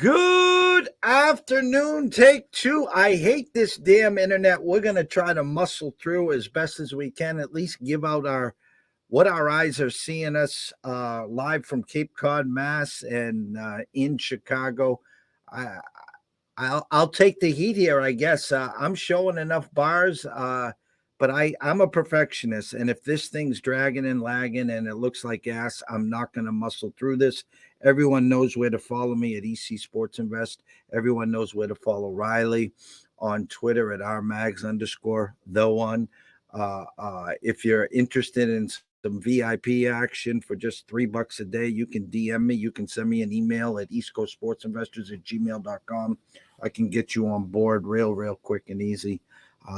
Good afternoon, take two. I hate this damn internet. We're going to try to muscle through as best as we can, at least give out what our eyes are seeing us live from Cape Cod, Mass, and in Chicago. I, I'll take the heat here, I guess. I'm showing enough bars, but I'm a perfectionist, and if this thing's dragging and lagging and it looks like ass, I'm not going to muscle through this. Everyone knows where to follow me at EC Sports Invest. Everyone knows where to follow Riley on Twitter at rmags_the1. If you're interested in some VIP action for just $3 a day, you can DM me. You can send me an email at eastcoastsportsinvestors@gmail.com. I can get you on board real quick and easy.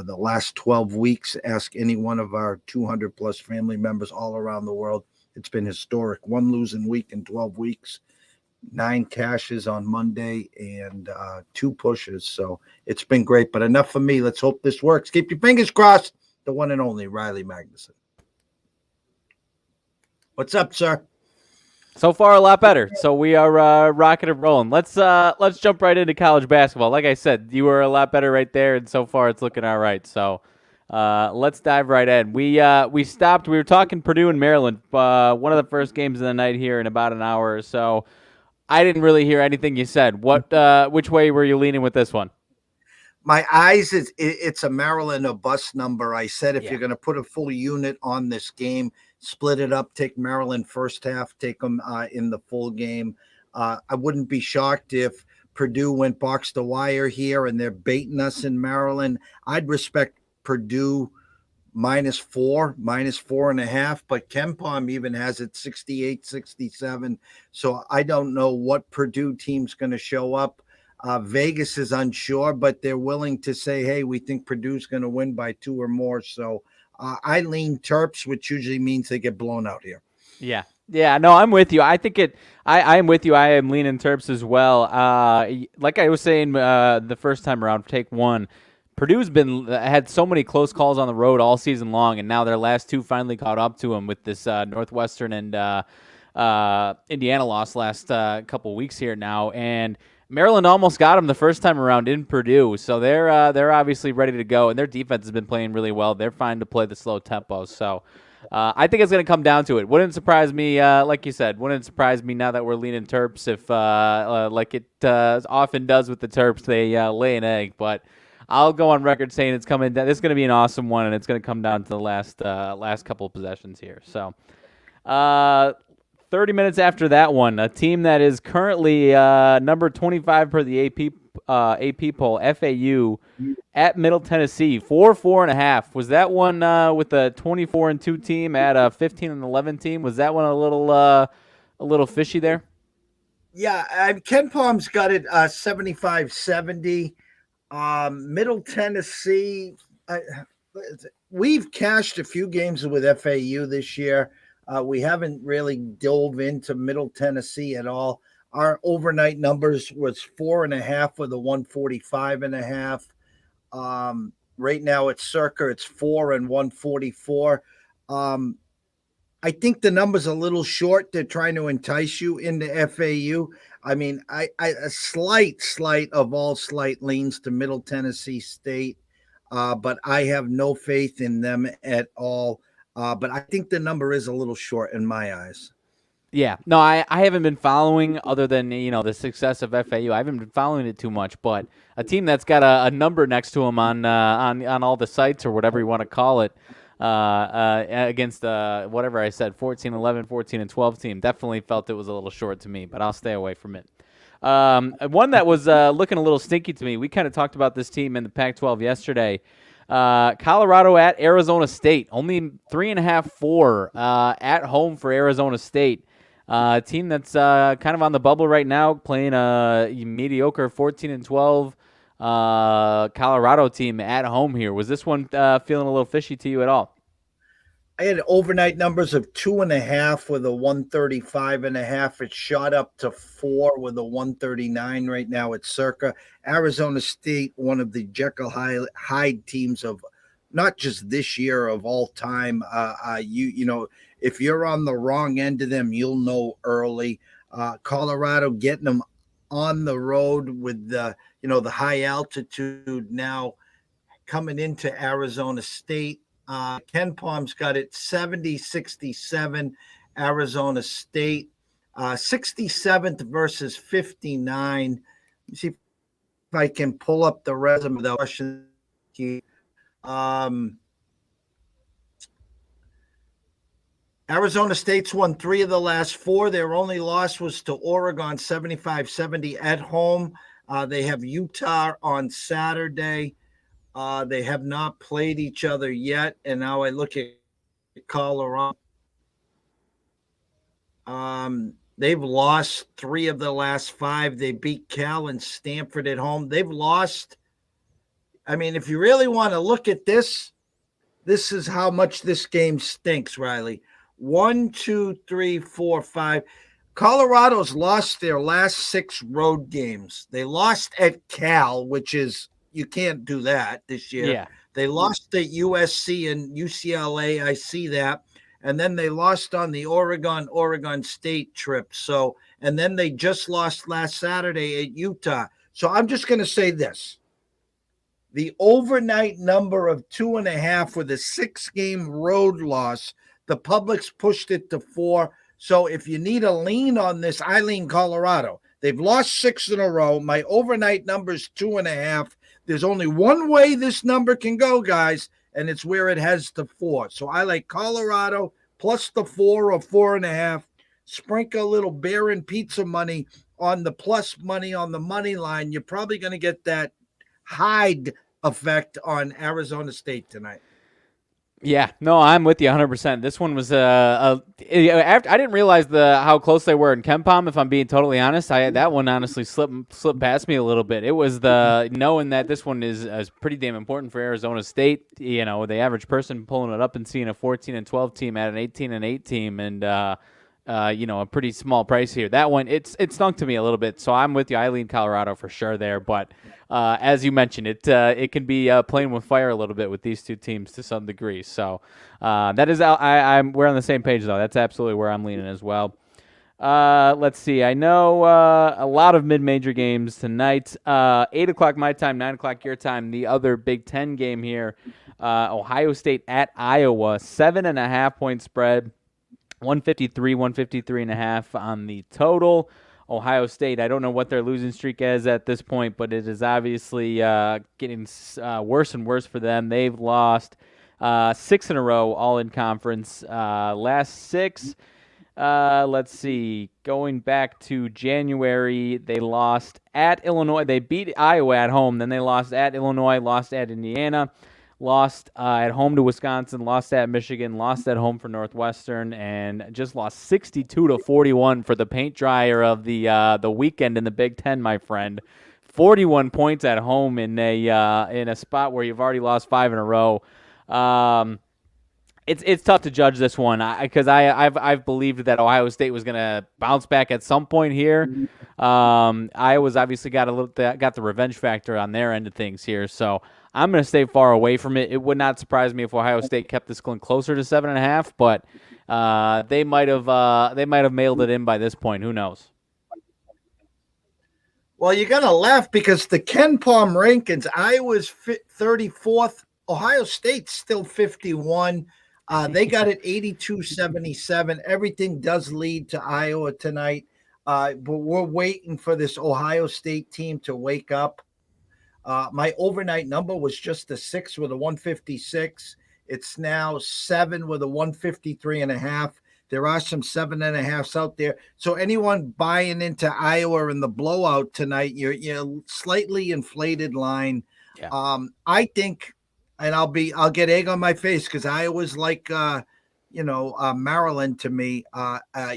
The last 12 weeks, ask any one of our 200 plus family members all around the world. It's been historic. One losing week in 12 weeks, 9 cashes on Monday, and 2 pushes. So it's been great, but enough for me. Let's hope this works. Keep your fingers crossed. The one and only Riley Magnuson. What's up, sir? So far, a lot better. So we are rocking and rolling. Let's jump right into college basketball. Like I said, you were a lot better right there, and so far it's looking all right. So let's dive right in. We stopped. We were talking Purdue and Maryland. One of the first games of the night here in about an hour or so. I didn't really hear anything you said. Which way were you leaning with this one? My eyes, it's a Maryland or bust number. I said if you're going to put a full unit on this game, split it up, take Maryland first half, take them in the full game. I wouldn't be shocked if Purdue went box to wire here and they're baiting us in Maryland. I'd respect Purdue -4.5, but KenPom even has it 68-67. So I don't know what Purdue team's going to show up. Vegas is unsure, but they're willing to say, hey, we think Purdue's going to win by 2 or more. So I lean Terps, which usually means they get blown out here. Yeah. No, I'm with you. I think I am with you. I am leaning Terps as well. Like I was saying the first time around, take one. Purdue's had so many close calls on the road all season long, and now their last 2 finally caught up to them with this Northwestern and Indiana loss last couple weeks here now. And Maryland almost got them the first time around in Purdue, so they're obviously ready to go, and their defense has been playing really well. They're fine to play the slow tempo, so I think it's going to come down to it. Wouldn't surprise me, like you said, wouldn't surprise me now that we're leaning Terps if, like it often does with the Terps, they lay an egg. But I'll go on record saying it's coming. This is going to be an awesome one, and it's going to come down to the last couple of possessions here. So. 30 minutes after that one, a team that is currently number 25 per the AP poll, FAU, at Middle Tennessee, 4.5. Was that one with a 24-2 team at a 15-11 team? Was that one a little fishy there? Yeah, KenPom's got it 75-70. Middle Tennessee, we've cashed a few games with FAU this year. We haven't really dove into Middle Tennessee at all. Our overnight numbers was 4.5 with a 145.5. Right now it's circa, it's 4 and 144. I think the number's a little short. They're trying to entice you into FAU. I mean, a slight of all slight leans to Middle Tennessee State, but I have no faith in them at all. But I think the number is a little short in my eyes. Yeah, no, I haven't been following other than the success of FAU. I haven't been following it too much, but a team that's got a number next to them on all the sites or whatever you want to call it against whatever I said 14-11, 14-12 team definitely felt it was a little short to me, but I'll stay away from it. One that was looking a little stinky to me. We kind of talked about this team in the Pac-12 yesterday. Colorado at Arizona State, only 3.5, 4 at home for Arizona State. Team that's kind of on the bubble right now, playing a mediocre 14-12 Colorado team at home here. Was this one feeling a little fishy to you at all? I had overnight numbers of 2.5 with a 135.5. It shot up to 4 with a 139. Right now it's circa. Arizona State, one of the Jekyll Hyde teams of not just this year, of all time. You know, if you're on the wrong end of them, you'll know early. Colorado getting them on the road with the high altitude now coming into Arizona State. Ken Palm's got it 70-67, Arizona State. 67th versus 59. Let me see if I can pull up the resume of the question. Arizona State's won 3 of the last 4. Their only loss was to Oregon 75-70 at home. They have Utah on Saturday. They have not played each other yet. And now I look at Colorado. They've lost 3 of the last 5. They beat Cal and Stanford at home. They've lost. I mean, if you really want to look at this is how much this game stinks, Riley. 1, 2, 3, 4, 5. Colorado's lost their last 6 road games. They lost at Cal, which is, you can't do that this year. Yeah. They lost at USC and UCLA. I see that. And then they lost on the Oregon State trip. So, and then they just lost last Saturday at Utah. So I'm just going to say this. The overnight number of 2.5 with a 6-game road loss, the public's pushed it to 4. So if you need a lean on this, I lean Colorado. They've lost 6 in a row. My overnight number is 2.5. There's only one way this number can go, guys, and it's where it has to 4. So I like Colorado plus the 4 or 4.5. Sprinkle a little beer and pizza money on the plus money on the money line. You're probably going to get that Hyde effect on Arizona State tonight. Yeah, no, I'm with you 100%. This one was I didn't realize how close they were in KenPom. If I'm being totally honest, that one honestly slipped past me a little bit. It was the knowing that this one is pretty damn important for Arizona State. You know, the average person pulling it up and seeing a 14-12 team at an 18-8 team, and a pretty small price here. That one, it stunk to me a little bit. So I'm with you. I lean Colorado for sure there, but as you mentioned, it can be playing with fire a little bit with these two teams to some degree. So that is we're on the same page though. That's absolutely where I'm leaning as well. Let's see. I know a lot of mid-major games tonight. 8 o'clock my time, 9 o'clock your time. The other Big Ten game here, Ohio State at Iowa, 7.5 point spread. 153.5 on the total. Ohio State, I don't know what their losing streak is at this point, but it is obviously getting worse and worse for them. They've lost 6 in a row, all in conference. Last 6, let's see, going back to January, they lost at Illinois. They beat Iowa at home. Then they lost at Illinois, lost at Indiana. Lost at home to Wisconsin, lost at Michigan, lost at home for Northwestern, and just lost 62-41 for the paint dryer of the weekend in the Big Ten, my friend. 41 points at home in a spot where you've already lost 5 in a row. It's tough to judge this one because I've believed that Ohio State was going to bounce back at some point here. Iowa's obviously got the revenge factor on their end of things here, so I'm going to stay far away from it. It would not surprise me if Ohio State kept this one closer to 7.5, but they might have mailed it in by this point. Who knows? Well, you're going to laugh because the KenPom rankings, Iowa's 34th, Ohio State's still 51. They got it 82-77. Everything does lead to Iowa tonight, but we're waiting for this Ohio State team to wake up. My overnight number was just a 6 with a 156. It's now 7 with a 153.5. There are some 7.5s out there. So anyone buying into Iowa in the blowout tonight, you're slightly inflated line. Yeah. I think, and I'll get egg on my face because Iowa's like Maryland to me.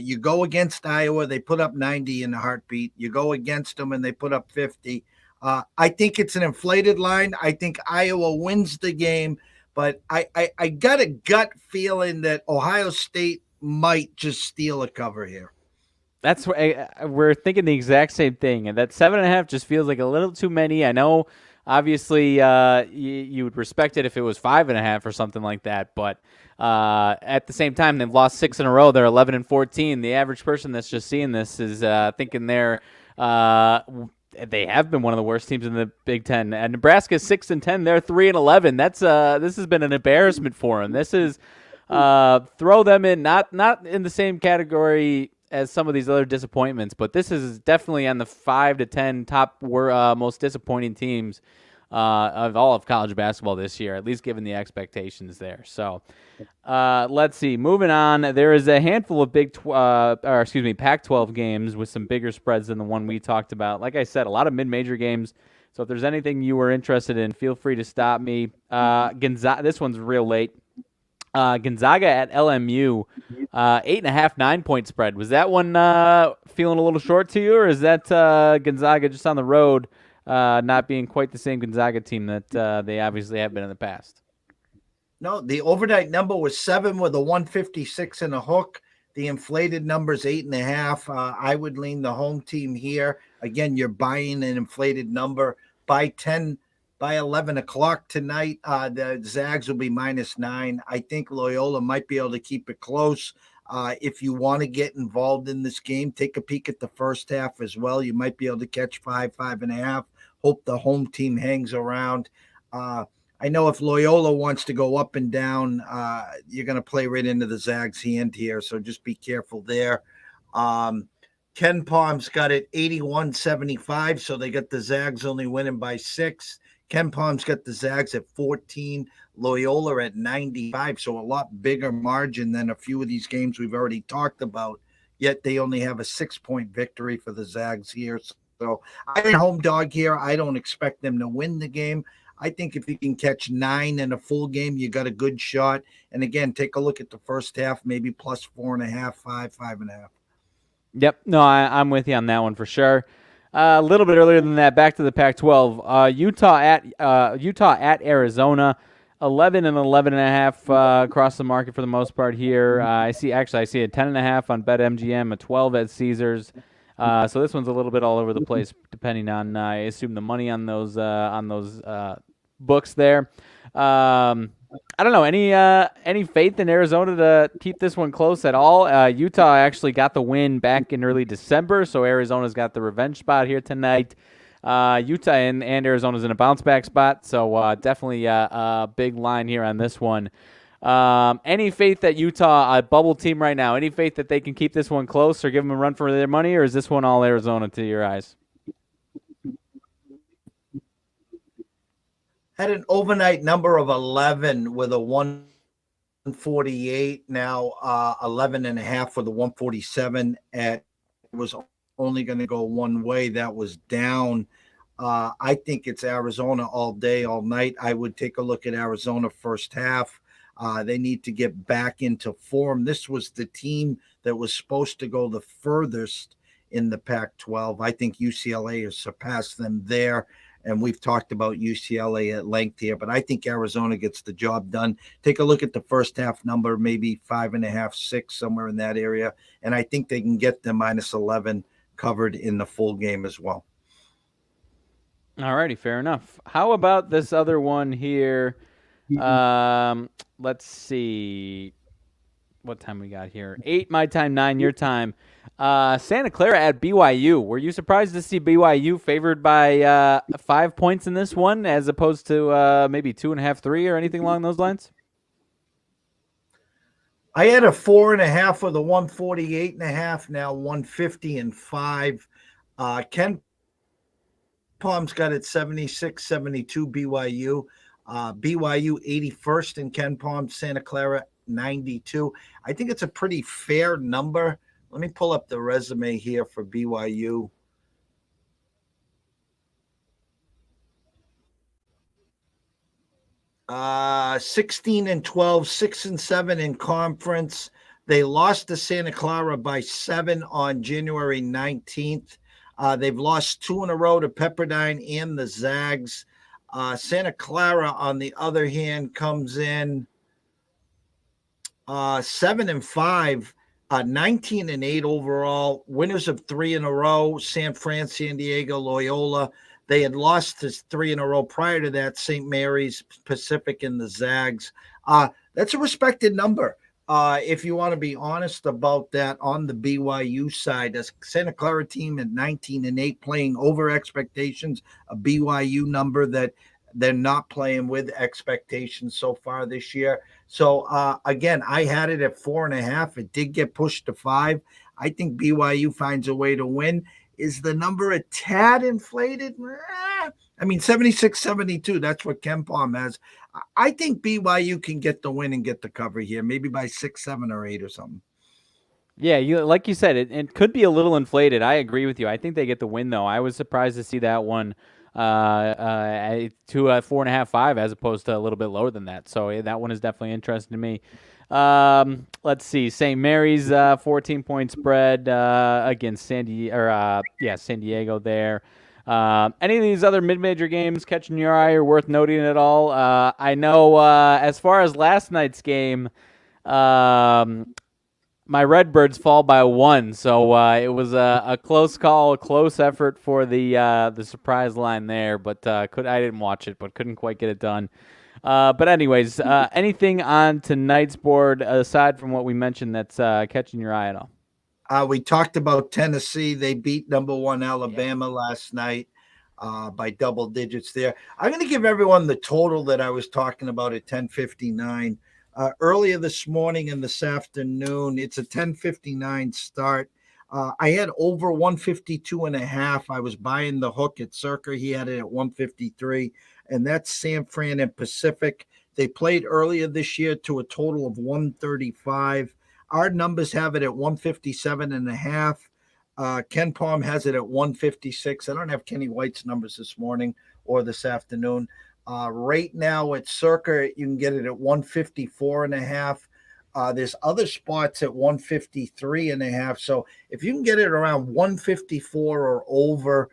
You go against Iowa, they put up 90 in a heartbeat. You go against them and they put up 50. I think it's an inflated line. I think Iowa wins the game, but I got a gut feeling that Ohio State might just steal a cover here. That's we're thinking the exact same thing, and that 7.5 just feels like a little too many. I know, obviously, you would respect it if it was 5.5 or something like that, but at the same time, they've lost 6 in a row. They're 11-14. The average person that's just seeing this is thinking they're They have been one of the worst teams in the Big Ten. And Nebraska 6-10. They're 3-11. This has been an embarrassment for them. This is throw them in not in the same category as some of these other disappointments, but this is definitely on the 5 to 10 top most disappointing teams of all of college basketball this year, at least given the expectations there. So let's see. Moving on, there is a handful of Pac-12 games with some bigger spreads than the one we talked about. Like I said, a lot of mid-major games. So if there's anything you were interested in, feel free to stop me. Gonzaga, this one's real late. Gonzaga at LMU, 8.5, 9-point spread. Was that one feeling a little short to you, or is that Gonzaga just on the road not being quite the same Gonzaga team that they obviously have been in the past? No, the overnight number was 7 with a 156 and a hook. The inflated number is 8.5. I would lean the home team here. Again, you're buying an inflated number. By 11 o'clock tonight, the Zags will be -9. I think Loyola might be able to keep it close. If you want to get involved in this game, take a peek at the first half as well. You might be able to catch 5.5. Hope the home team hangs around. I know if Loyola wants to go up and down, you're going to play right into the Zags' hand here, so just be careful there. Ken Palm's got it 81-75, so they got the Zags only winning by 6. Ken Palm's got the Zags at 14, Loyola at 95, so a lot bigger margin than a few of these games we've already talked about, yet they only have a 6-point victory for the Zags here. So I'm a home dog here. I don't expect them to win the game. I think if you can catch 9 in a full game, you got a good shot. And again, take a look at the first half, maybe plus 4.5, 5.5. Yep. No, I'm with you on that one for sure. A little bit earlier than that, back to the Pac-12. Utah at Arizona, 11 and 11.5 across the market for the most part here. I see a 10.5 on BetMGM, a 12 at Caesars. So this one's a little bit all over the place, depending on I assume the money on those books there. I don't know any faith in Arizona to keep this one close at all. Utah actually got the win back in early December, so Arizona's got the revenge spot here tonight. Utah and Arizona's in a bounce back spot, so definitely a big line here on this one. Any faith that Utah, a bubble team right now, any faith that they can keep this one close or give them a run for their money, or is this one all Arizona to your eyes? Had an overnight number of 11 with a 148. Now 11.5 for the 147. It was only going to go one way. That was down. I think it's Arizona all day, all night. I would take a look at Arizona first half. They need to get back into form. This was the team that was supposed to go the furthest in the Pac-12. I think UCLA has surpassed them there. And we've talked about UCLA at length here, but I think Arizona gets the job done. Take a look at the first half number, maybe 5.5, 6, somewhere in that area. And I think they can get the -11 covered in the full game as well. All righty, fair enough. How about this other one here? Let's see. What time we got here? 8 my time, 9 your time. Santa Clara at BYU. Were you surprised to see BYU favored by 5 points in this one as opposed to maybe 2.5, 3 or anything along those lines? I had a 4.5 with a 148.5, now 150.5. Ken Palm's got it 76-72 BYU. BYU 81st in Ken Palm, Santa Clara 92. I think it's a pretty fair number. Let me pull up the resume here for BYU. Uh, 16-12, 6-7 in conference. They lost to Santa Clara by 7 on January 19th. They've lost 2 in a row to Pepperdine and the Zags. Santa Clara, on the other hand, comes in 7-5, 19-8 overall. Winners of 3 in a row: San Fran, San Diego, Loyola. They had lost to 3 in a row prior to that: St. Mary's, Pacific, and the Zags. That's a respected number. if you want to be honest about that, on the BYU side, a Santa Clara team at 19-8 playing over expectations, a BYU number that they're not playing with expectations so far this year. So again, I had it at 4.5. It did get pushed to 5. I think BYU finds a way to win. Is the number a tad inflated? I mean, 76-72. That's what KenPom has. I think BYU can get the win and get the cover here, maybe by 6, 7, or 8 or something. Yeah, like you said, it could be a little inflated. I agree with you. I think they get the win, though. I was surprised to see that one to 4.5, 5, as opposed to a little bit lower than that. So that one is definitely interesting to me. Let's see, St. Mary's 14-point spread against San Diego there. Any of these other mid-major games catching your eye or worth noting at all? I know as far as last night's game, my Redbirds fall by 1, so it was a close call, a close effort for the surprise line there. But I didn't watch it, but couldn't quite get it done. But anyways, anything on tonight's board aside from what we mentioned that's catching your eye at all? We talked about Tennessee. They beat number 1 Alabama last night by double digits there. I'm going to give everyone the total that I was talking about at 10:59. Earlier this morning and this afternoon, it's a 10:59 start. I had over 152.5. I was buying the hook at Circa. He had it at 153, and that's San Fran and Pacific. They played earlier this year to a total of 135. Our numbers have it at 157.5. KenPom has it at 156. I don't have Kenny White's numbers this morning or this afternoon. Right now at Circa, you can get it at 154.5. There's other spots at 153.5. So if you can get it around 154 or over,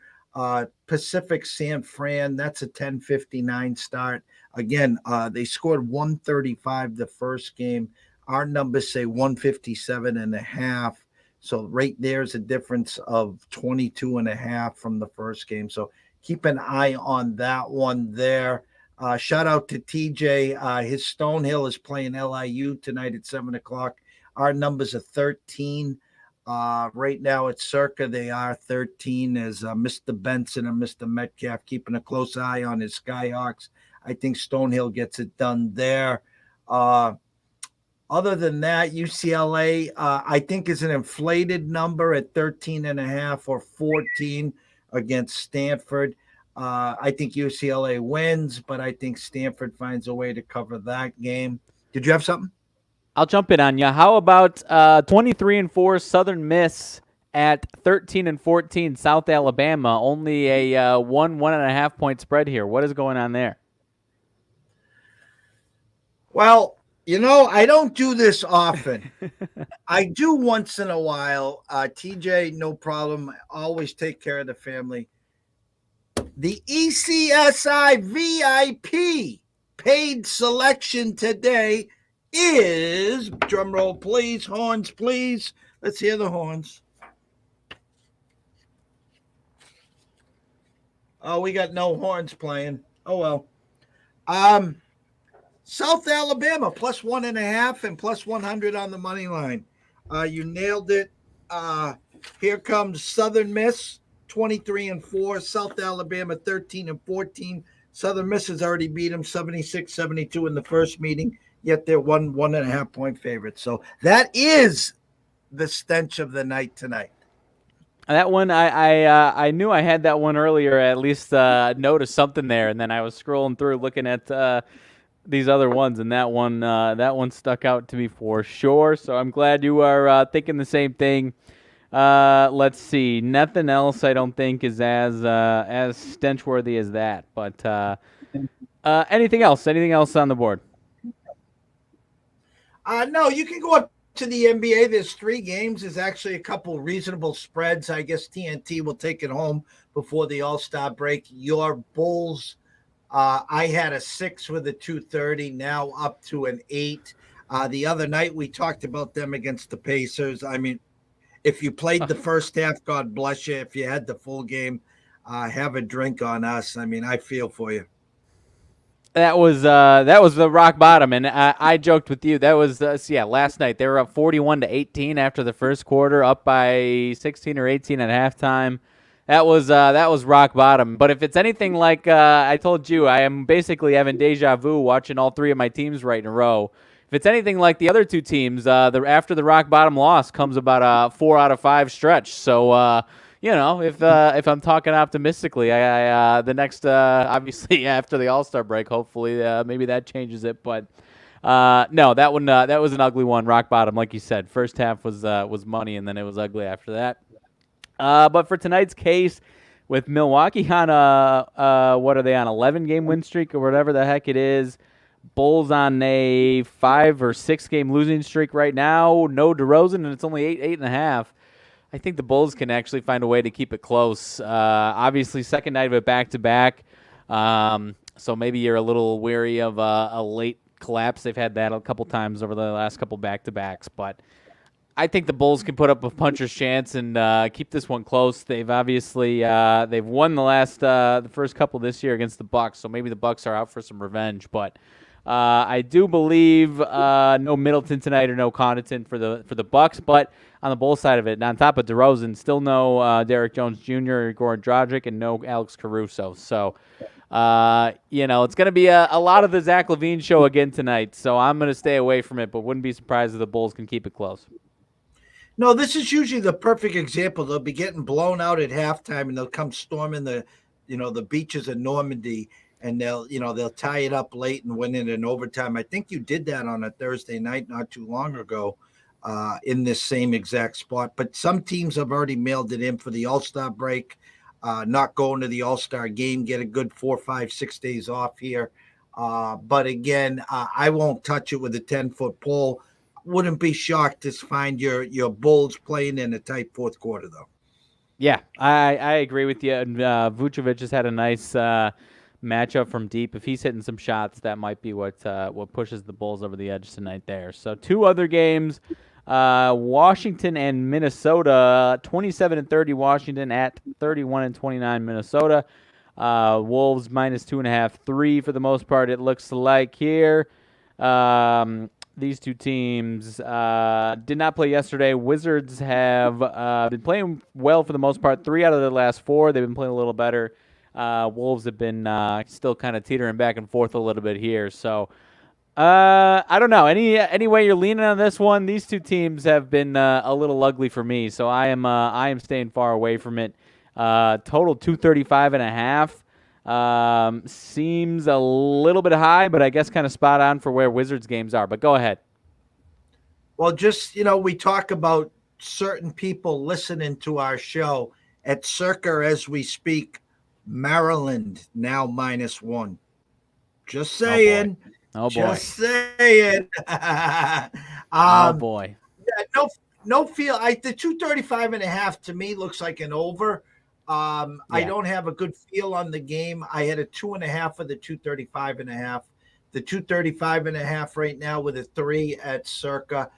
Pacific San Fran, that's a 10:59 start. Again, they scored 135 the first game. Our numbers say 157.5. So right there's a difference of 22.5 from the first game. So keep an eye on that one there. Shout out to TJ. His Stonehill is playing LIU tonight at 7:00. Our numbers are 13. Right now at Circa, they are 13 as Mr. Benson and Mr. Metcalf keeping a close eye on his Skyhawks. I think Stonehill gets it done there. Other than that, UCLA, I think, is an inflated number at 13.5 or 14 against Stanford. I think UCLA wins, but I think Stanford finds a way to cover that game. Did you have something? I'll jump in on you. How about 23-4 Southern Miss at 13-14 South Alabama? Only a 1.5 point spread here. What is going on there? Well, I don't do this often. I do once in a while. TJ, no problem. I always take care of the family. The ECSI VIP paid selection today is, drum roll please, horns please. Let's hear the horns. Oh, we got no horns playing. Oh, well. South Alabama plus 1.5 and plus 100 on the money line. You nailed it. Here comes Southern Miss, 23-4. South Alabama, 13-14. Southern Miss has already beat them 76-72 in the first meeting, yet they're 1.5 point favorites. So that is the stench of the night tonight. That one, I knew I had that one earlier. At least noticed something there, and then I was scrolling through looking at these other ones, and that one stuck out to me for sure. So I'm glad you are thinking the same thing. Let's see. Nothing else I don't think is as stench-worthy as that. But anything else? Anything else on the board? No, you can go up to the NBA. There's 3 games. There's actually a couple reasonable spreads. I guess TNT will take it home before the All-Star break. Your Bulls, I had a 6 with a 230, now up to an 8. The other night we talked about them against the Pacers. I mean, if you played the first half, God bless you. If you had the full game, have a drink on us. I mean, I feel for you. That was the rock bottom, and I joked with you. That was last night. They were up 41-18 after the first quarter, up by 16 or 18 at halftime. That was rock bottom. But if it's anything like I told you, I am basically having deja vu watching all three of my teams right in a row. If it's anything like the other two teams, after the rock bottom loss comes about a 4 out of 5 stretch. So. If I'm talking optimistically, I the next obviously after the All-Star break, hopefully maybe that changes it. But no, that was an ugly one, rock bottom, like you said. First half was money, and then it was ugly after that. But for tonight's case, with Milwaukee on what are they on 11-game win streak or whatever the heck it is. Bulls on a 5 or 6 game losing streak right now. No DeRozan, and it's only 8.5. I think the Bulls can actually find a way to keep it close. Obviously, second night of it back-to-back, so maybe you're a little weary of a late collapse. They've had that a couple times over the last couple back-to-backs, but I think the Bulls can put up a puncher's chance and keep this one close. They've obviously they've won the first couple this year against the Bucks, so maybe the Bucks are out for some revenge, but I do believe no Middleton tonight or no Connaughton for the Bucks, but on the Bulls side of it, and on top of DeRozan, still no Derek Jones Jr., Goran Dragic, and no Alex Caruso. So, it's going to be a lot of the Zach LaVine show again tonight. So I'm going to stay away from it, but wouldn't be surprised if the Bulls can keep it close. No, this is usually the perfect example. They'll be getting blown out at halftime, and they'll come storming the beaches of Normandy, and they'll tie it up late and win it in overtime. I think you did that on a Thursday night not too long ago. In this same exact spot. But some teams have already mailed it in for the All-Star break, not going to the All-Star game, get a good 4, 5, 6 days off here. But again, I won't touch it with a 10-foot pole. Wouldn't be shocked to find your Bulls playing in a tight fourth quarter, though. Yeah, I agree with you. And Vucevic has had a nice matchup from deep. If he's hitting some shots, that might be what pushes the Bulls over the edge tonight there. So 2 other games. Washington and Minnesota, 27-30 Washington at 31-29 Minnesota. Wolves minus 2.5, 3 for the most part. It looks like here. These two teams did not play yesterday. Wizards have been playing well for the most part. 3 out of their last 4. They've been playing a little better. Wolves have been still kind of teetering back and forth a little bit here. So. I don't know. Any way you're leaning on this one? These two teams have been a little ugly for me, so I am staying far away from it. Total 235.5 seems a little bit high, but I guess kind of spot on for where Wizards games are. But go ahead. Well, just we talk about certain people listening to our show at Circa as we speak. Maryland now -1. Just saying. Oh, boy. Just saying. Oh, boy. Yeah, no feel. The 235.5 to me looks like an over. I don't have a good feel on the game. I had a 2.5 for the 235.5. The 235.5 right now with a 3 at Circa.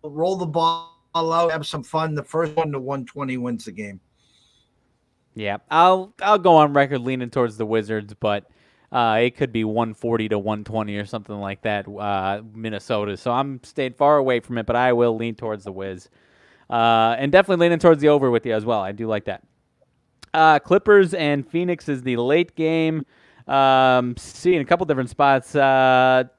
Roll the ball out, have some fun. The first one to 120 wins the game. Yeah, I'll go on record leaning towards the Wizards, but it could be 140 to 120 or something like that, Minnesota. So I'm staying far away from it, but I will lean towards the Wiz. And definitely leaning towards the over with you as well. I do like that. Clippers and Phoenix is the late game. Seeing a couple different spots. Phoenix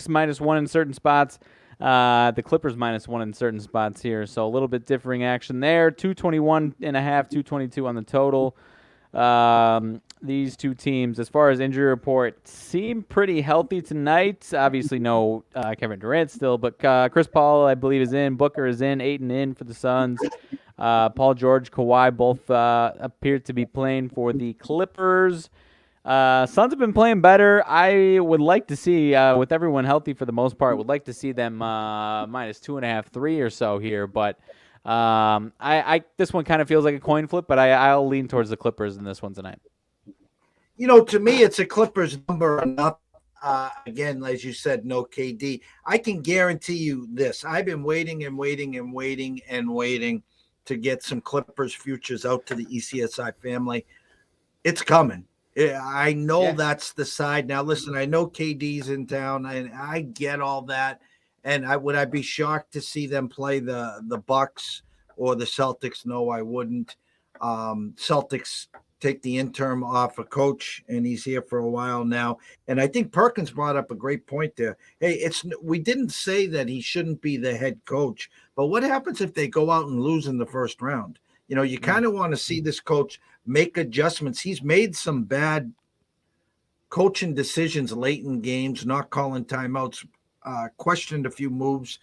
-1 in certain spots. The Clippers -1 in certain spots here. So a little bit differing action there. 221.5, 222 on the total. These two teams, as far as injury report, seem pretty healthy tonight. Obviously, no Kevin Durant still, but Chris Paul, I believe, is in. Booker is in. Ayton in for the Suns. Paul George, Kawhi both appear to be playing for the Clippers. Suns have been playing better. I would like to see, with everyone healthy for the most part, would like to see them -2.5, 3 or so here, but this one kind of feels like a coin flip, but I'll lean towards the Clippers in this one tonight. To me, it's a Clippers number enough. Again, as you said, no KD. I can guarantee you this. I've been waiting to get some Clippers futures out to the ECSI family. It's coming. I know Yeah. that's the side. Now, listen, I know KD's in town, and I get all that. And I be shocked to see them play the Bucks or the Celtics? No, I wouldn't. Celtics take the interim off a coach, and he's here for a while now. And I think Perkins brought up a great point there. Hey, we didn't say that he shouldn't be the head coach, but what happens if they go out and lose in the first round? You kind of want to see this coach make adjustments. He's made some bad coaching decisions late in games, not calling timeouts, questioned a few moves,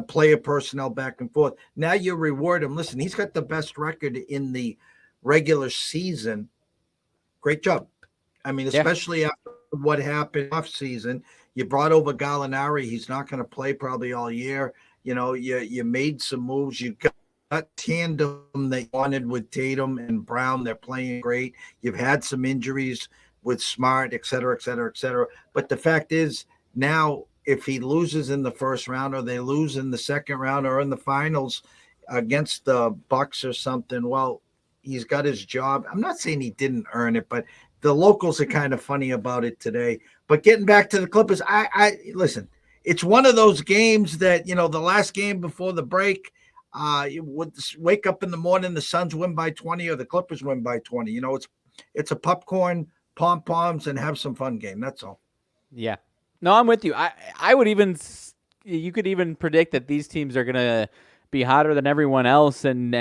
player personnel back and forth. Now you reward him. Listen, he's got the best record in the regular season. Great job. I mean, especially after what happened off season. You brought over Gallinari. He's not going to play probably all year. You made some moves. You got tandem that you wanted with Tatum and Brown. They're playing great. You've had some injuries with Smart, et cetera, et cetera, et cetera. But the fact is, now if he loses in the first round or they lose in the second round or in the finals against the Bucks or something, well, he's got his job. I'm not saying he didn't earn it, but the locals are kind of funny about it today. But getting back to the Clippers, I listen, it's one of those games that, the last game before the break, you would wake up in the morning, the Suns win by 20 or the Clippers win by 20. It's a popcorn, pom-poms, and have some fun game. That's all. Yeah. No, I'm with you. I would even, you could even predict that these teams are going to be hotter than everyone else, and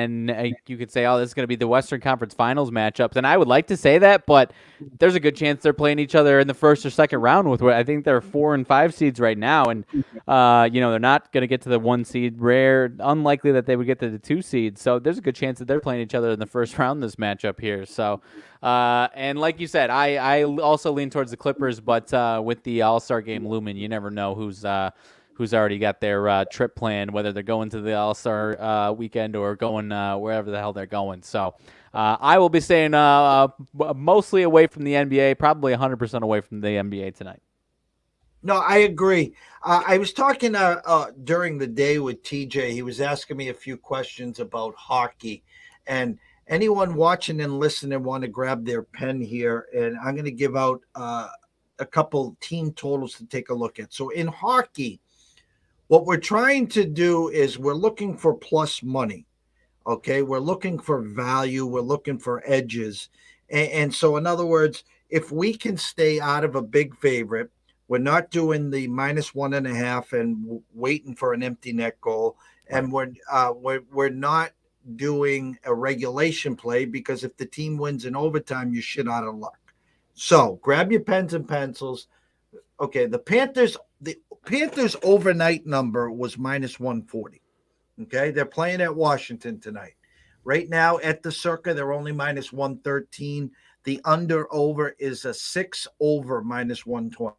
you could say, oh, this is going to be the Western Conference Finals matchups, and I would like to say that, but there's a good chance they're playing each other in the first or second round with what I think they're 4 and 5 seeds right now, and they're not going to get to the 1 seed. Unlikely that they would get to the 2 seed, so there's a good chance that they're playing each other in the first round this matchup here. So, and like you said, I also lean towards the Clippers, but with the All-Star game looming, you never know who's already got their trip planned, whether they're going to the All-Star weekend or going wherever the hell they're going. So I will be staying mostly away from the NBA, probably 100% away from the NBA tonight. No, I agree. I was talking during the day with TJ. He was asking me a few questions about hockey. And anyone watching and listening want to grab their pen here. And I'm going to give out a couple team totals to take a look at. So in hockey, what we're trying to do is we're looking for plus money, okay? We're looking for value. We're looking for edges. And so, in other words, if we can stay out of a big favorite, we're not doing the -1.5 and waiting for an empty net goal. And we're not doing a regulation play, because if the team wins in overtime, you're shit out of luck. So grab your pens and pencils. Okay, the Panthers overnight number was -140. Okay, they're playing at Washington tonight. Right now at the Circa, they're only -113. The under-over is a 6 over -120.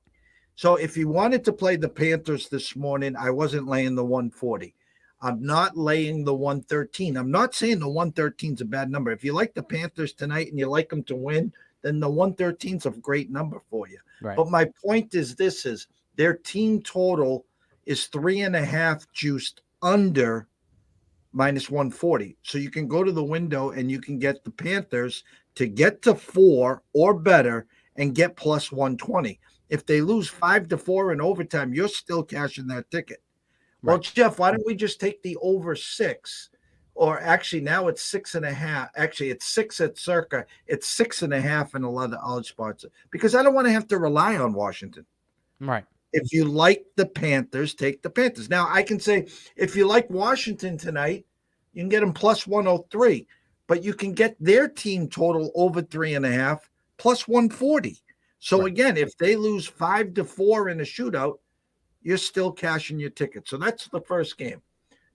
So if you wanted to play the Panthers this morning, I wasn't laying the 140. I'm not laying the 113. I'm not saying the 113 is a bad number. If you like the Panthers tonight and you like them to win, then the 113 is a great number for you. Right. But my point is their team total is 3.5 juiced under -140. So you can go to the window and you can get the Panthers to get to 4 or better and get plus 120. If they lose 5-4 in overtime, you're still cashing that ticket. Well, Jeff, why don't we just take the over 6? Or actually, now it's 6.5. Actually, it's 6 at Circa. It's 6.5 in a lot of odds spots, because I don't want to have to rely on Washington. Right. If you like the Panthers, take the Panthers. Now, I can say if you like Washington tonight, you can get them plus 103, but you can get their team total over 3.5 plus 140. So again, if they lose 5-4 in a shootout, you're still cashing your ticket. So that's the first game.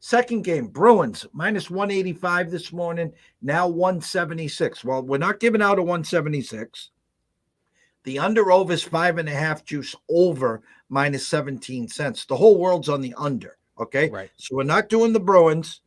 Second game, Bruins -185 this morning, now 176. Well, we're not giving out a 176. The under-over is 5.5 juice over -17 cents. The whole world's on the under, okay? Right. So we're not doing the Bruins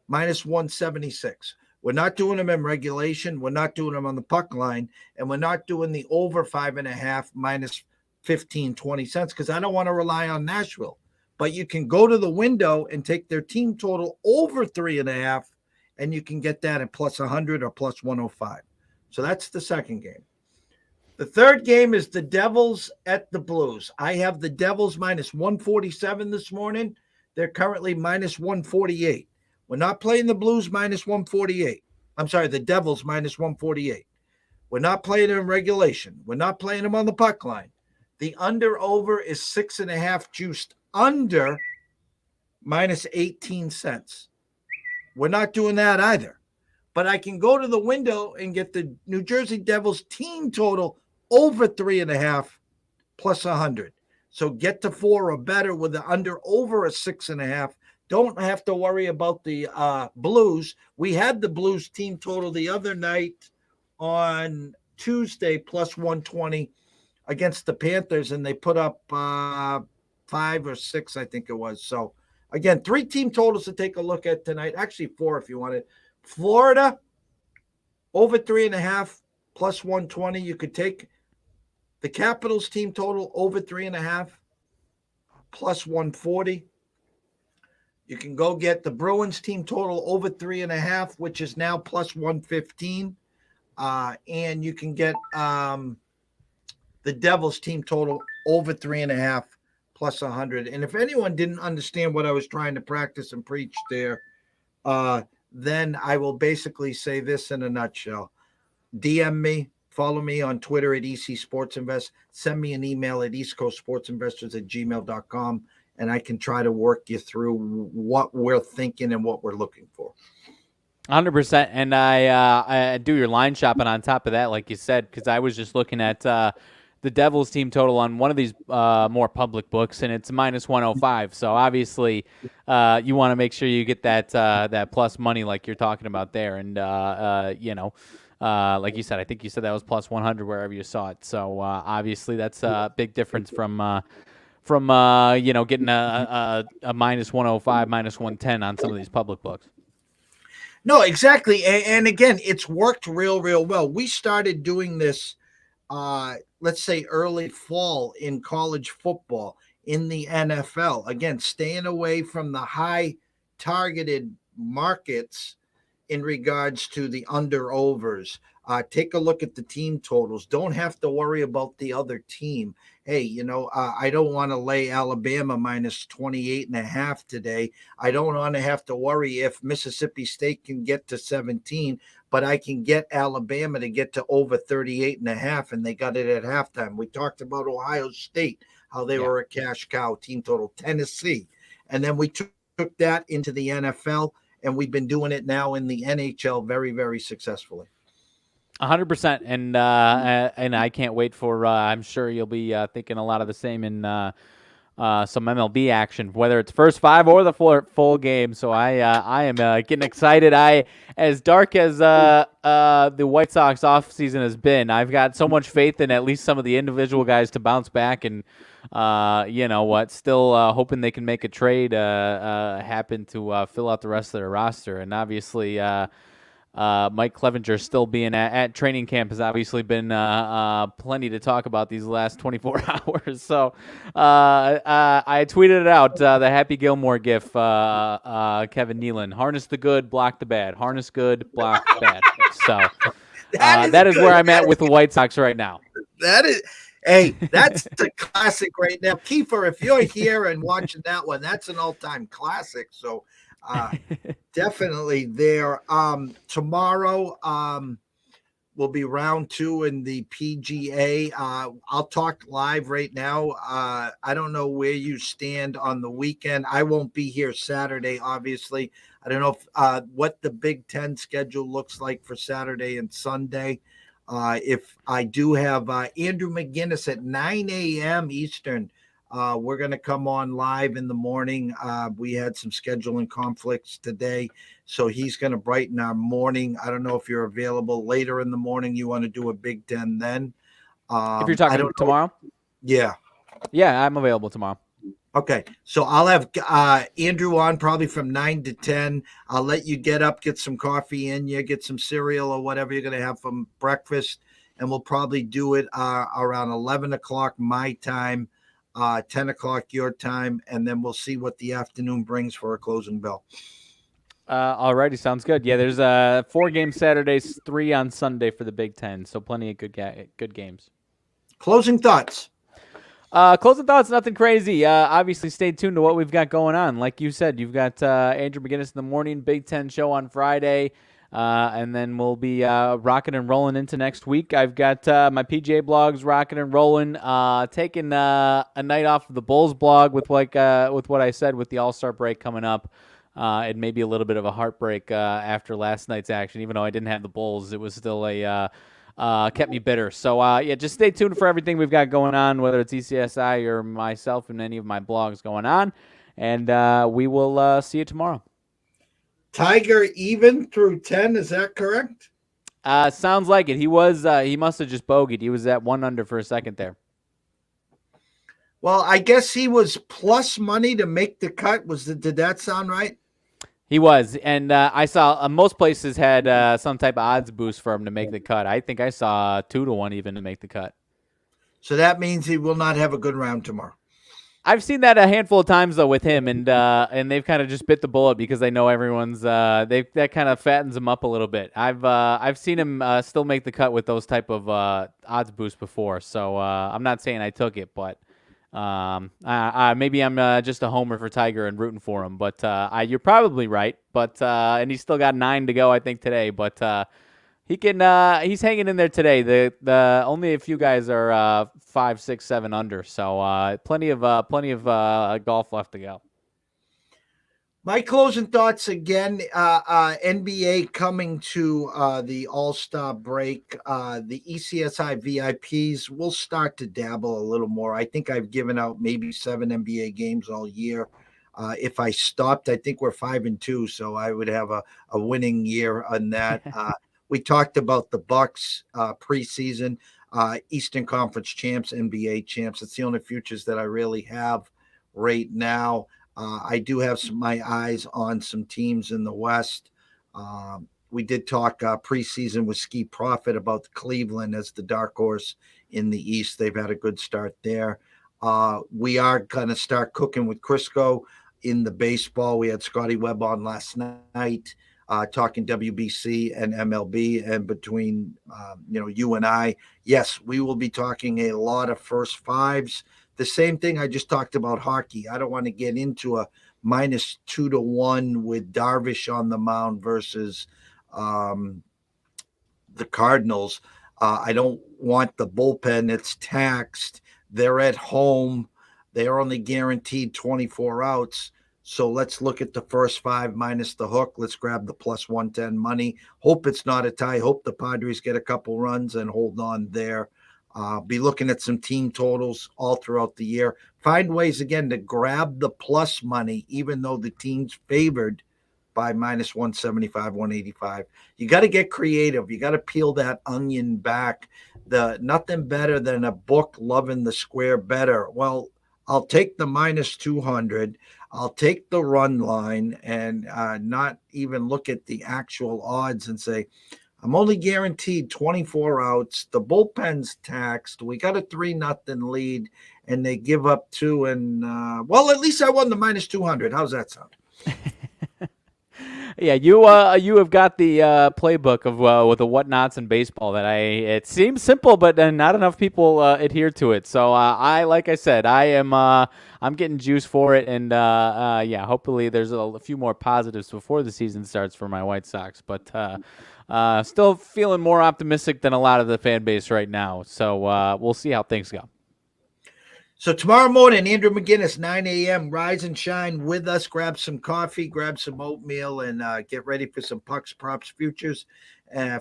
-176. We're not doing them in regulation. We're not doing them on the puck line. And we're not doing the over 5.5 -15, 20 cents, because I don't want to rely on Nashville. But you can go to the window and take their team total over 3.5, and you can get that at plus 100 or plus 105. So that's the second game. The third game is the Devils at the Blues. I have the Devils minus 147 this morning. They're currently minus 148. We're not playing the Blues minus 148. I'm sorry, the Devils minus 148. We're not playing them in regulation. We're not playing them on the puck line. The under over is 6.5 juiced under minus 18 cents. We're not doing that either. But I can go to the window and get the New Jersey Devils team total over 3.5 plus 100. So get to 4 or better with the under over a 6.5. Don't have to worry about the Blues. We had the Blues team total the other night on Tuesday plus 120 against the Panthers, and they put up 5 or 6, I think it was. So again, 3 team totals to take a look at tonight. Actually 4 if you wanted. Florida over 3.5 plus 120. You could take the Capitals team total over 3.5 plus 140. You can go get the Bruins team total over 3.5, which is now plus 115. And you can get the Devils team total over 3.5 plus 100. And if anyone didn't understand what I was trying to practice and preach there, then I will basically say this in a nutshell. DM me, follow me on Twitter at EC Sports Invest, send me an email at eastcoastsportsinvestors@gmail.com, and I can try to work you through what we're thinking and what we're looking for. 100%. And I do your line shopping on top of that, like you said, because I was just looking at the Devils team total on one of these more public books, and it's minus 105. So obviously, you want to make sure you get that plus money like you're talking about there. And like you said, I think you said that was plus 100 wherever you saw it. So obviously, that's a big difference from getting a minus 105, minus 110 on some of these public books. No, exactly. And again, it's worked real well. We started doing this, let's say early fall in college football, in the NFL. Again, staying away from the high targeted markets in regards to the under overs. Take a look at the team totals. Don't have to worry about the other team. Hey, I don't want to lay Alabama minus 28.5 today. I don't want to have to worry if Mississippi State can get to 17, but I can get Alabama to get to over 38.5, and they got it at halftime. We talked about Ohio State, how they were a cash cow, team total, Tennessee. And then we took that into the NFL, and we've been doing it now in the NHL very, very successfully. 100%, and I can't wait for. I'm sure you'll be thinking a lot of the same in some MLB action, whether it's first 5 or the full game. So I am getting excited. As dark as the White Sox offseason has been, I've got so much faith in at least some of the individual guys to bounce back, and still hoping they can make a trade happen to fill out the rest of their roster, and obviously. Mike Clevenger still being at training camp has obviously been plenty to talk about these last 24 hours. So I tweeted it out, the Happy Gilmore gif, Kevin Nealon. Harness the good, block the bad. Harness good, block the bad. So that is where I'm at with the White Sox right now. Hey, that's the classic right now. Kiefer, if you're here and watching that one, that's an all-time classic. So definitely there. Tomorrow will be round 2 in the PGA. I'll talk live right now. I don't know where you stand on the weekend. I won't be here Saturday, obviously. I don't know what the Big Ten schedule looks like for Saturday and Sunday. If I do have Andrew McGinnis at 9 a.m. Eastern, we're going to come on live in the morning. We had some scheduling conflicts today, so he's going to brighten our morning. I don't know if you're available later in the morning. You want to do a Big Ten then? If you're talking tomorrow? Yeah. Yeah, I'm available tomorrow. Okay, so I'll have Andrew on probably from 9 to 10. I'll let you get up, get some coffee in you, get some cereal or whatever you're going to have for breakfast, and we'll probably do it around 11 o'clock my time, 10 o'clock your time, and then we'll see what the afternoon brings for a closing bell. Alrighty, sounds good. Yeah, there's 4 games Saturdays, 3 on Sunday for the Big Ten, so plenty of good games. Closing thoughts. Closing thoughts, nothing crazy. Obviously, stay tuned to what we've got going on. Like you said, you've got Andrew McGinnis in the morning, Big Ten show on Friday, and then we'll be rocking and rolling into next week. I've got my PGA blogs rocking and rolling, taking a night off of the Bulls blog with what I said with the All-Star break coming up. It may be a little bit of a heartbreak after last night's action. Even though I didn't have the Bulls, it was still kept me bitter. So, just stay tuned for everything we've got going on, whether it's ECSI or myself and any of my blogs going on. And we will see you tomorrow. Tiger even through 10, is that correct? Sounds like it. He must have just bogeyed. He was at 1 under for a second there. Well, I guess he was plus money to make the cut. Did that sound right? He was, and I saw most places had some type of odds boost for him to make the cut. I think I saw 2-1 even to make the cut. So that means he will not have a good round tomorrow. I've seen that a handful of times though with him, and they've kind of just bit the bullet because they know everyone's. That kind of fattens him up a little bit. I've seen him still make the cut with those type of odds boost before. So I'm not saying I took it, but. Maybe I'm just a homer for Tiger and rooting for him, but you're probably right. But and he's still got 9 to go, I think, today. But he's hanging in there today. The only a few guys are 5, 6, 7 under, so plenty of golf left to go. My closing thoughts again, NBA coming to the All-Star break. The ECSI VIPs will start to dabble a little more. I think I've given out maybe 7 NBA games all year. If I stopped, I think we're 5-2, so I would have a winning year on that. We talked about the Bucks preseason, Eastern Conference champs, NBA champs. It's the only futures that I really have right now. I do have my eyes on some teams in the West. We did talk preseason with Ski Profit about Cleveland as the dark horse in the East. They've had a good start there. We are going to start cooking with Crisco in the baseball. We had Scotty Webb on last night talking WBC and MLB. And between you and I, yes, we will be talking a lot of first fives. The same thing I just talked about hockey. I don't want to get into a -2-1 with Darvish on the mound versus the Cardinals. I don't want the bullpen. It's taxed. They're at home. They are only guaranteed 24 outs. So let's look at the first 5 minus the hook. Let's grab the +110 money. Hope it's not a tie. Hope the Padres get a couple runs and hold on there. Be looking at some team totals all throughout the year. Find ways, again, to grab the plus money, even though the team's favored by -175, 185. You got to get creative. You got to peel that onion back. Nothing better than a book loving the square better. Well, I'll take the -200. I'll take the run line and not even look at the actual odds and say, I'm only guaranteed 24 outs. The bullpen's taxed. We got a 3-0 lead, and they give up 2. And at least I won the -200. How's that sound? Yeah, you have got the playbook of with the whatnots in baseball it seems simple, but not enough people adhere to it. So like I said, I'm getting juice for it, and hopefully there's a few more positives before the season starts for my White Sox. But still feeling more optimistic than a lot of the fan base right now. So we'll see how things go. So tomorrow morning, Andrew McGinnis, 9 a.m., rise and shine with us. Grab some coffee, grab some oatmeal, and get ready for some pucks, props, futures.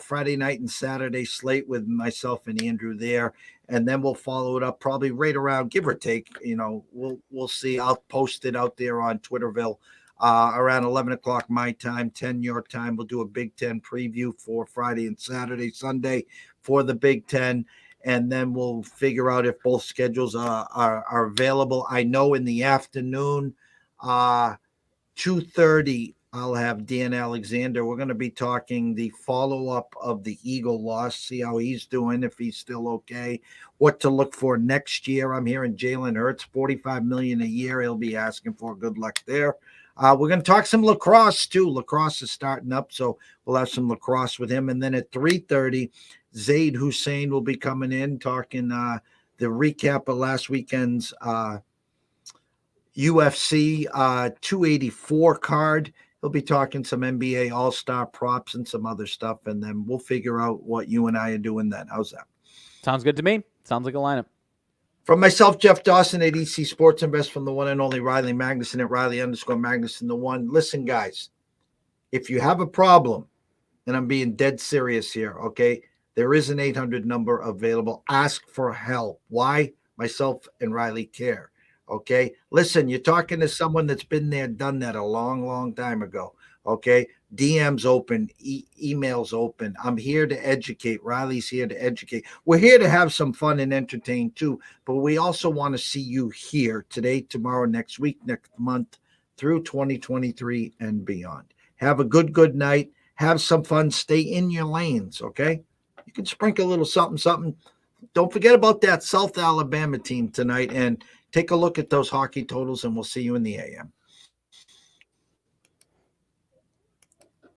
Friday night and Saturday slate with myself and Andrew there. And then we'll follow it up probably right around, give or take. We'll see. I'll post it out there on Twitterville around 11 o'clock my time, 10 your time. We'll do a Big Ten preview for Friday and Saturday, Sunday for the Big Ten. And then we'll figure out if both schedules are available. I know in the afternoon, 2:30, I'll have Dan Alexander. We're going to be talking the follow-up of the Eagle loss, see how he's doing, if he's still okay, what to look for next year. I'm hearing Jalen Hurts, $45 million a year. He'll be asking for good luck there. We're going to talk some lacrosse, too. Lacrosse is starting up, so we'll have some lacrosse with him. And then at 3:30, Zaid Hussein will be coming in talking the recap of last weekend's UFC 284 card. He'll be talking some NBA All-Star props and some other stuff, and then we'll figure out what you and I are doing then. How's that? Sounds good to me. Sounds like a lineup. From myself, Jeff Dawson at EC Sports Invest, from the one and only Riley Magnuson at Riley_Magnuson the one. Listen, guys, if you have a problem, and I'm being dead serious here, okay, there is an 800 number available. Ask for help. Why? Myself and Riley care. Okay. Listen, you're talking to someone that's been there, done that a long, long time ago. Okay. DMs open, emails open. I'm here to educate. Riley's here to educate. We're here to have some fun and entertain too, but we also want to see you here today, tomorrow, next week, next month, through 2023 and beyond. Have a good night. Have some fun. Stay in your lanes. Okay. You can sprinkle a little something. Don't forget about that South Alabama team tonight, and take a look at those hockey totals, and we'll see you in the AM.